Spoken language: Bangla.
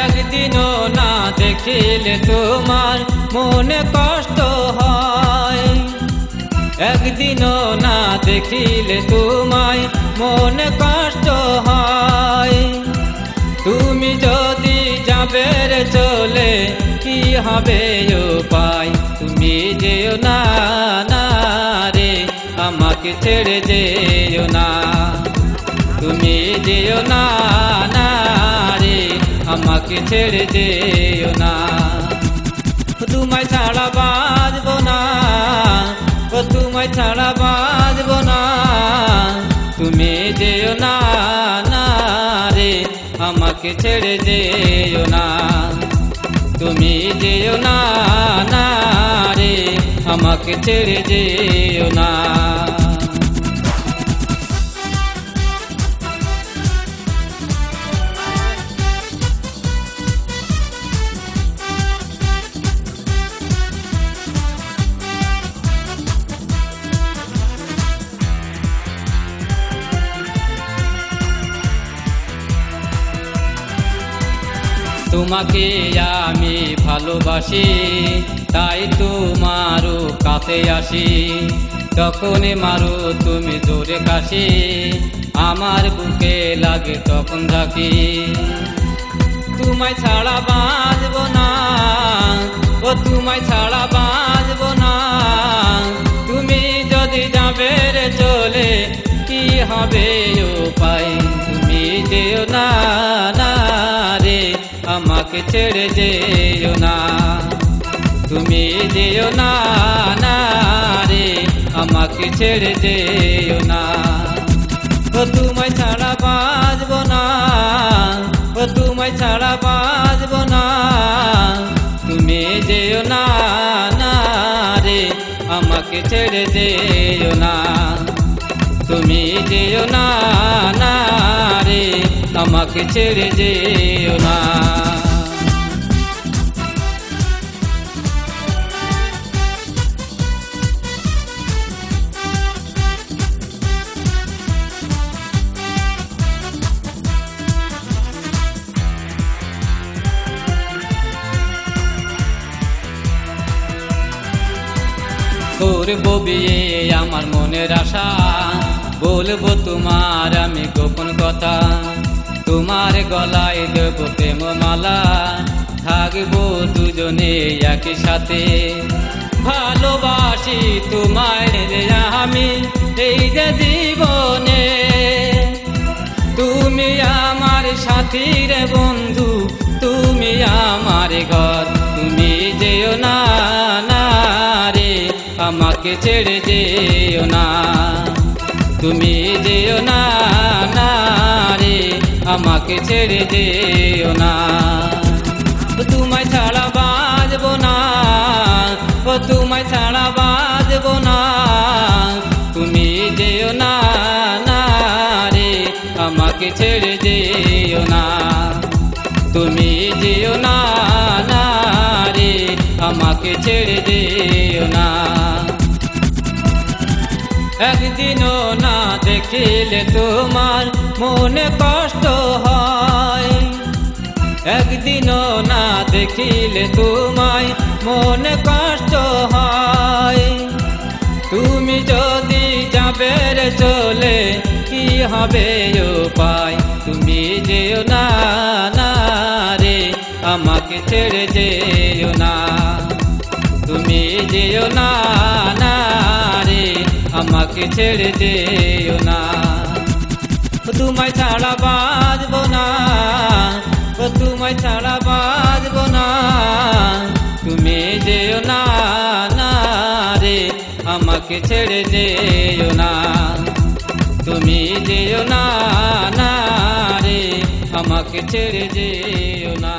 একদিনও না দেখিলে তোমার মনে কষ্ট হয়, একদিনও না দেখিলে তোমায় মনে কষ্ট হয়। তুমি যদি যাবে রে চলে কি হবে উপায়, তুমি যেও না না রে আমাকে ছেড়ে যেও না, তুমি যেও না না রে আমাকে ছেড়ে যেও না। তোমায় ছাড়া বাঁচব না, ও তোমায় ছাড়া বাঁচব না, তুমি যেও না না রে আমাকে ছেড়ে যেও না, তুমি যেও না না রে আমাকে ছেড়ে যেও না। তোমাকে আমি ভালোবাসি তাই তোমারও কাছে আসি, তখনই মারো তুমি জোরে কাশি, আমার বুকে লাগে তখন ঝাঁকি। তোমায় ছাড়া বাঁচব না, ও তোমায় ছাড়া বাঁচব না, তুমি যদি যাবে রে চলে কি হবে উপায়, তুমি যেও না না রে আমাকে ছেড়ে যেও না, তুমি যেও না না রে আমাকে ছেড়ে যেও না। ও তোমায় ছাড়া বাঁচব না, ও তোমায় ছাড়া বাঁচব না, তুমি যেও না না রে আমাকে ছেড়ে যেও না, তুমি যেও না না রে আমাকে ছেড়ে যেও না। করবো বিয়ে আমার মনের আশা, বলবো তোমার আমি গোপন কথা, তোমার গলায় দেব প্রেম মালা, থাকবো দুজনে একই সাথে, ভালোবাসি তোমায় রে আমি এই যে জীবনে, তুমি আমার সাথী রে বন্ধু, তুমি আমার ঘর, তুমি যেও না না রে আমাকে ছেড়ে যেও না, তুমি যেও না না রে আমাকে ছেড়ে যেও না। তোমায় ছাড়া বাঁচব না, ও তোমায় ছাড়া বাঁচব না, তুমি যেও না না রে আমাকে ছেড়ে যেও না, তুমি যেও না না রে আমাকে ছেড়ে যেও না। একদিনও না দেখিলে তোমার মনে কষ্ট হয়, একদিনও না দেখিলে তোমায় মনে কষ্ট হয়, তুমি যদি যাবে রে চলে কি হবে উপায়, তুমি যেও না না রে আমাকে ছেড়ে যেও না, তুমি যেও না না রে আমাকে ছেড়ে যেও না। তোমায় ছাড়া বাঁচব না, ও তোমায় ছাড়া বাঁচব না, তুমি যেও না না রে আমাকে ছেড়ে যেও না, তুমি যেও না না রে আমাকে ছেড়ে যেও না।